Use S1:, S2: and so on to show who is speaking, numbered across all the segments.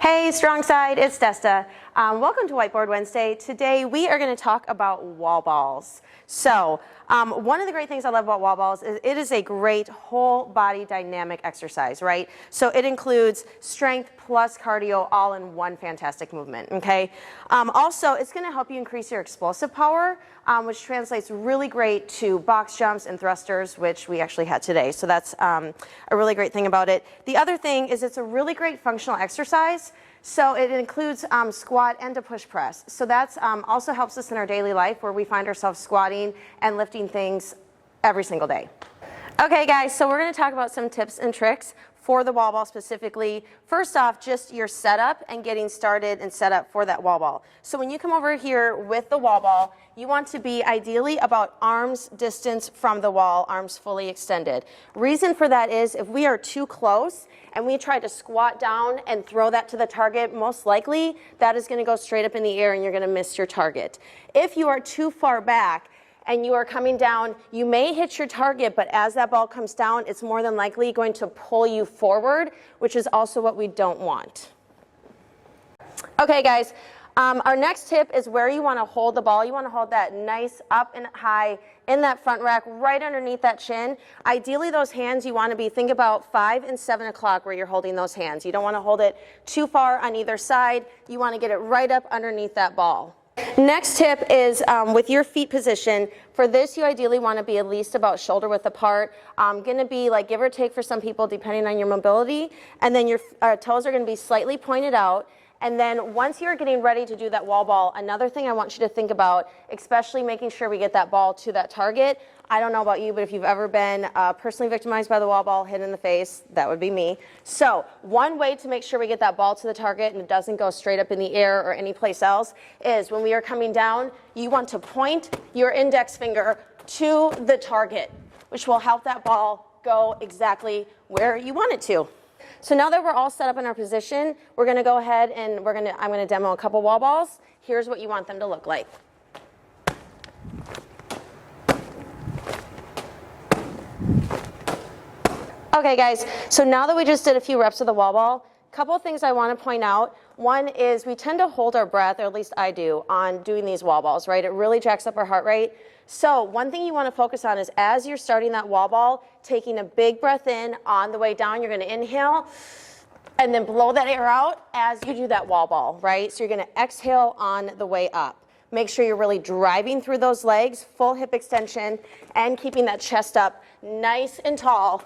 S1: Hey, strong side, it's Desta. Welcome to Whiteboard Wednesday. Today we are going to talk about wall balls. So one of the great things I love about wall balls is it is a great whole body dynamic exercise, right? So it includes strength plus cardio all in one fantastic movement, okay? Also, it's going to help you increase your explosive power, which translates really great to box jumps and thrusters, which we actually had today. So that's a really great thing about it. The other thing is it's a really great functional exercise. So it includes squat and to push press. So that's also helps us in our daily life where we find ourselves squatting and lifting things every single day. Okay guys, so we're going to talk about some tips and tricks for the wall ball specifically. First off, just your setup and getting started and set up for that wall ball. So when you come over here with the wall ball, you want to be ideally about arm's distance from the wall, arms fully extended. Reason for that is if we are too close and we try to squat down and throw that to the target, most likely that is going to go straight up in the air and you're going to miss your target. If you are too far back and you are coming down, you may hit your target, but as that ball comes down, it's more than likely going to pull you forward, which is also what we don't want. Okay guys, our next tip is where you want to hold the ball. You want to hold that nice up and high in that front rack, right underneath that chin. Ideally those hands you want to be, think about 5 and 7 o'clock where you're holding those hands. You don't want to hold it too far on either side. You want to get it right up underneath that ball. Next tip is with your feet position. For this, you ideally want to be at least about shoulder width apart. Going to be like give or take for some people depending on your mobility. And then your toes are going to be slightly pointed out. And then once you're getting ready to do that wall ball, another thing I want you to think about, especially making sure we get that ball to that target. I don't know about you, but if you've ever been personally victimized by the wall ball, hit in the face, that would be me. So one way to make sure we get that ball to the target and it doesn't go straight up in the air or any place else is when we are coming down, you want to point your index finger to the target, which will help that ball go exactly where you want it to. So now that we're all set up in our position, we're going to go ahead and I'm going to demo a couple wall balls. Here's what you want them to look like. Okay guys, so now that we just did a few reps of the wall ball, a couple of things I want to point out. One is we tend to hold our breath, or at least I do, on doing these wall balls, right? It really jacks up our heart rate. So one thing you want to focus on is as you're starting that wall ball, taking a big breath in on the way down, you're going to inhale and then blow that air out as you do that wall ball, right? So you're going to exhale on the way up. Make sure you're really driving through those legs, full hip extension, and keeping that chest up nice and tall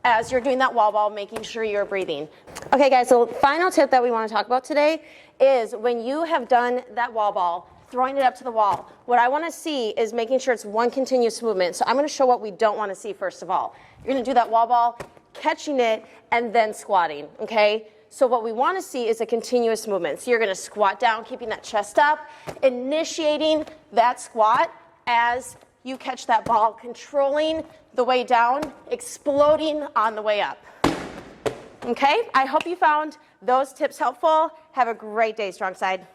S1: as you're doing that wall ball, making sure you're breathing. Okay guys, so the final tip that we want to talk about today is when you have done that wall ball, throwing it up to the wall, what I want to see is making sure it's one continuous movement. So I'm going to show what we don't want to see first of all. You're going to do that wall ball, catching it, and then squatting, okay? So what we want to see is a continuous movement. So you're going to squat down, keeping that chest up, initiating that squat as you catch that ball, controlling the way down, exploding on the way up. Okay, I hope you found those tips helpful. Have a great day, strong side.